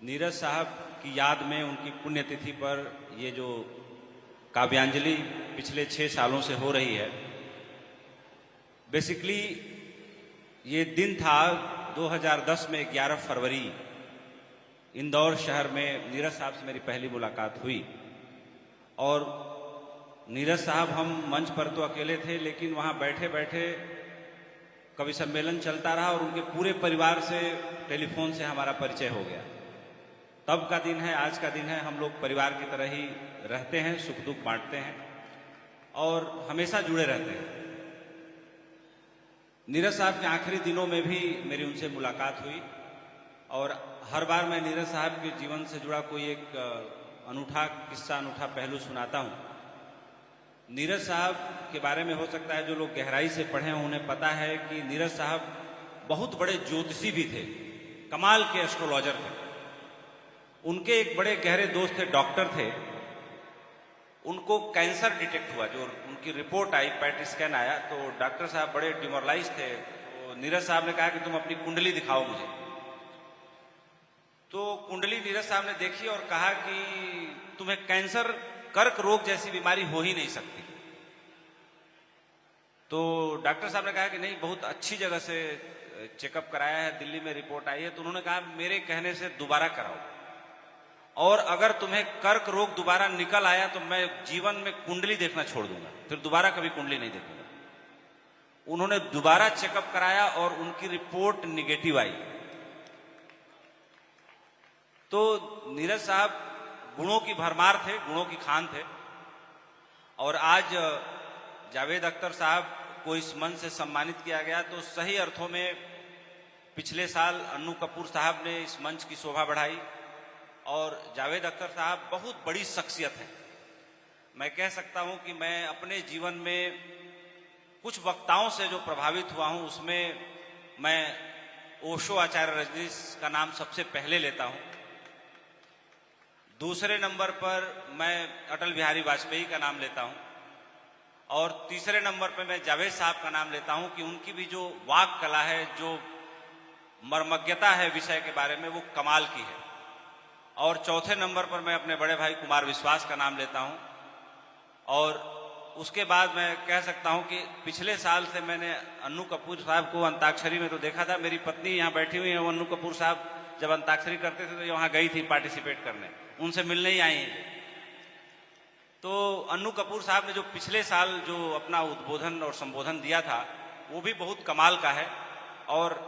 नीरज साहब की याद में उनकी पुण्यतिथि पर ये जो काव्यांजलि पिछले 6 सालों से हो रही है, बेसिकली ये दिन था 2010 में 11 फरवरी इंदौर शहर में नीरज साहब से मेरी पहली मुलाकात हुई। और नीरज साहब, हम मंच पर तो अकेले थे, लेकिन वहाँ बैठे बैठे कवि सम्मेलन चलता रहा और उनके पूरे परिवार से टेलीफोन से हमारा परिचय हो गया। तब का दिन है, आज का दिन है, हम लोग परिवार की तरह ही रहते हैं, सुख दुख बांटते हैं और हमेशा जुड़े रहते हैं। नीरज साहब के आखिरी दिनों में भी मेरी उनसे मुलाकात हुई और हर बार मैं नीरज साहब के जीवन से जुड़ा कोई एक अनूठा किस्सा, अनूठा पहलू सुनाता हूँ। नीरज साहब के बारे में हो सकता है जो लोग गहराई से पढ़े हैं उन्हें पता है कि नीरज साहब बहुत बड़े ज्योतिषी भी थे, कमाल के एस्ट्रोलॉजर थे। उनके एक बड़े गहरे दोस्त थे, डॉक्टर थे। उनको कैंसर डिटेक्ट हुआ, जो उनकी रिपोर्ट आई, पैट स्कैन आया, तो डॉक्टर साहब बड़े डिमोरलाइज थे। तो नीरज साहब ने कहा कि तुम अपनी कुंडली दिखाओ मुझे। तो कुंडली नीरज साहब ने देखी और कहा कि तुम्हें कैंसर, कर्क रोग जैसी बीमारी हो ही नहीं सकती। तो डॉक्टर साहब ने कहा कि नहीं, बहुत अच्छी जगह से चेकअप कराया है, दिल्ली में रिपोर्ट आई है। तो उन्होंने कहा मेरे कहने से दोबारा कराओ, और अगर तुम्हें कर्क रोग दोबारा निकल आया तो मैं जीवन में कुंडली देखना छोड़ दूंगा, फिर दोबारा कभी कुंडली नहीं देखूंगा। उन्होंने दोबारा चेकअप कराया और उनकी रिपोर्ट निगेटिव आई। तो नीरज साहब गुणों की भरमार थे, गुणों की खान थे। और आज जावेद अख्तर साहब को इस मंच से सम्मानित किया गया, तो सही अर्थों में पिछले साल अन्नू कपूर साहब ने इस मंच की शोभा बढ़ाई और जावेद अख्तर साहब बहुत बड़ी शख्सियत हैं। मैं कह सकता हूं कि मैं अपने जीवन में कुछ वक्ताओं से जो प्रभावित हुआ हूं, उसमें मैं ओशो, आचार्य रजनीश का नाम सबसे पहले लेता हूं। दूसरे नंबर पर मैं अटल बिहारी वाजपेयी का नाम लेता हूं और तीसरे नंबर पर मैं जावेद साहब का नाम लेता हूं कि उनकी भी जो वाक कला है, जो मर्मज्ञता है विषय के बारे में, वो कमाल की है। और चौथे नंबर पर मैं अपने बड़े भाई कुमार विश्वास का नाम लेता हूं। और उसके बाद मैं कह सकता हूं कि पिछले साल से मैंने अन्नू कपूर साहब को अंताक्षरी में तो देखा था। मेरी पत्नी यहाँ बैठी हुई है, वो अन्नू कपूर साहब जब अंताक्षरी करते थे तो वहां गई थी पार्टिसिपेट करने, उनसे मिलने ही आई हैं। तो अन्नू कपूर साहब ने जो पिछले साल जो अपना उद्बोधन और संबोधन दिया था, वो भी बहुत कमाल का है। और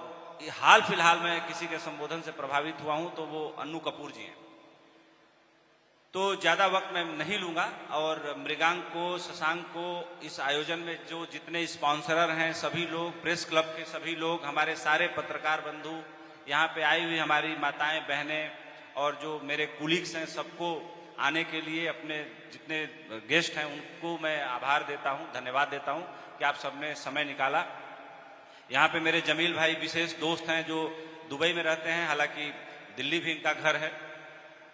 हाल फिलहाल में किसी के संबोधन से प्रभावित हुआ हूं तो वो अन्नू कपूर जी हैं। तो ज्यादा वक्त मैं नहीं लूंगा और मृगांक को, शशांक को, इस आयोजन में जो जितने स्पॉन्सरर हैं सभी लोग, प्रेस क्लब के सभी लोग, हमारे सारे पत्रकार बंधु, यहाँ पे आई हुई हमारी माताएं, बहनें और जो मेरे कुलीग्स हैं, सबको आने के लिए, अपने जितने गेस्ट हैं उनको मैं आभार देता हूँ, धन्यवाद देता हूँ कि आप सबने समय निकाला। यहाँ पे मेरे जमील भाई विशेष दोस्त हैं जो दुबई में रहते हैं, हालांकि दिल्ली भी इनका घर है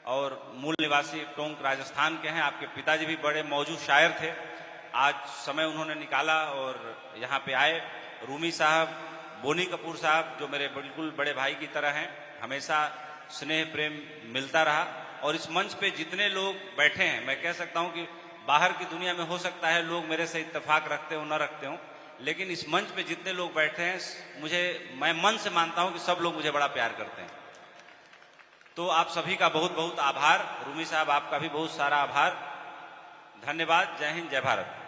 और मूल निवासी टोंक राजस्थान के हैं। आपके पिताजी भी बड़े मौजूद शायर थे, आज समय उन्होंने निकाला और यहाँ पे आए। रूमी साहब, बोनी कपूर साहब जो मेरे बिल्कुल बड़े भाई की तरह हैं, हमेशा स्नेह प्रेम मिलता रहा। और इस मंच पे जितने लोग बैठे हैं, मैं कह सकता हूँ कि बाहर की दुनिया में हो सकता है लोग मेरे से इत्तेफाक रखते हो, न रखते हो, लेकिन इस मंच पे जितने लोग बैठे हैं, मैं मन से मानता हूं कि सब लोग मुझे बड़ा प्यार करते हैं। तो आप सभी का बहुत बहुत आभार। रूमी साहब, आपका भी बहुत सारा आभार। धन्यवाद। जय हिंद, जय भारत।